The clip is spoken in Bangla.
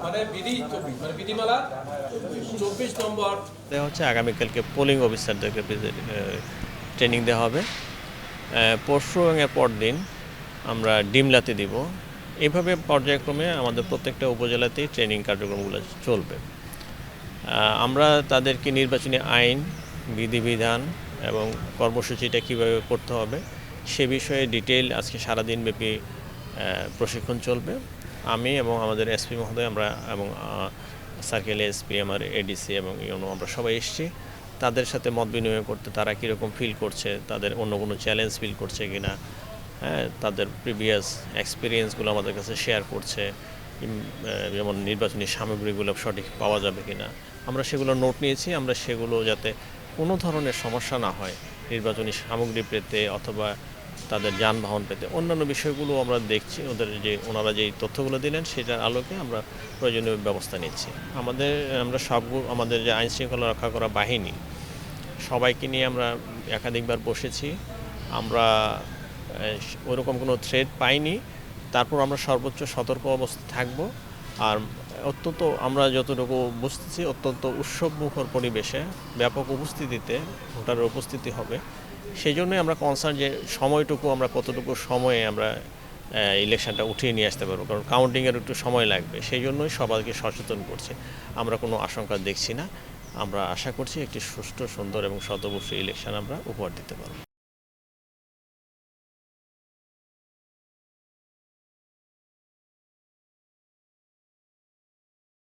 মানে বিধিমালা 24 নম্বর দেওয়া হচ্ছে। আগামীকালকে পোলিং অফিসারদেরকে ট্রেনিং দেওয়া হবে। পরশু এবং এর পরদিন আমরা ডিমলাতে দিব। এইভাবে পর্যায়ক্রমে আমাদের প্রত্যেকটা উপজেলাতেই ট্রেনিং কার্যক্রমগুলো চলবে। আমরা তাদেরকে নির্বাচনী আইন, বিধিবিধান এবং কর্মসূচিটা কীভাবে করতে হবে সে বিষয়ে ডিটেইল আজকে সারাদিনব্যাপী প্রশিক্ষণ চলবে। আমি এবং আমাদের এসপি মহোদয় আমরা এবং সার্কেল এসপি, আমার এডিসি এবং ইউনো আমরা সবাই এসেছি তাদের সাথে মত বিনিময় করতে, তারা কীরকম ফিল করছে, তাদের অন্য কোনো চ্যালেঞ্জ ফিল করছে কি না, হ্যাঁ, তাদের প্রিভিয়াস এক্সপিরিয়েন্সগুলো আমাদের কাছে শেয়ার করছে, যেমন নির্বাচনী সামগ্রীগুলো সঠিক পাওয়া যাবে কি না, আমরা সেগুলো নোট নিয়েছি। আমরা সেগুলো যাতে কোনো ধরনের সমস্যা না হয় নির্বাচনী সামগ্রী পেতে অথবা তাদের যানবাহন পেতে, অন্যান্য বিষয়গুলো আমরা দেখছি। ওনারা যেই তথ্যগুলো দিলেন সেটার আলোকে আমরা প্রয়োজনীয় ব্যবস্থা নিচ্ছি। আমরা আমাদের যে আইনশৃঙ্খলা রক্ষা করা বাহিনী সবাইকে নিয়ে আমরা একাধিকবার বসেছি। আমরা ওরকম কোনো থ্রেট পাইনি। তারপর আমরা সর্বোচ্চ সতর্ক অবস্থায় থাকব। আর আমরা যতটুকু বুঝতেছি অত্যন্ত উৎসবমুখর পরিবেশে ব্যাপক উপস্থিতিতে ভোটারের উপস্থিতি হবে। সেই জন্যই আমরা কনসার্ন যে সময়টুকু আমরা কতটুকু সময়ে আমরা ইলেকশনটা উঠিয়ে নিয়ে আসতে পারবো, কারণ কাউন্টিংয়ের একটু সময় লাগবে। সেই জন্যই সবাইকে সচেতন করছি। আমরা কোনো আশঙ্কা দেখছি না। আমরা আশা করছি একটি সুষ্ঠু, সুন্দর এবং শতবর্ষী ইলেকশন আমরা উপহার দিতে পারব।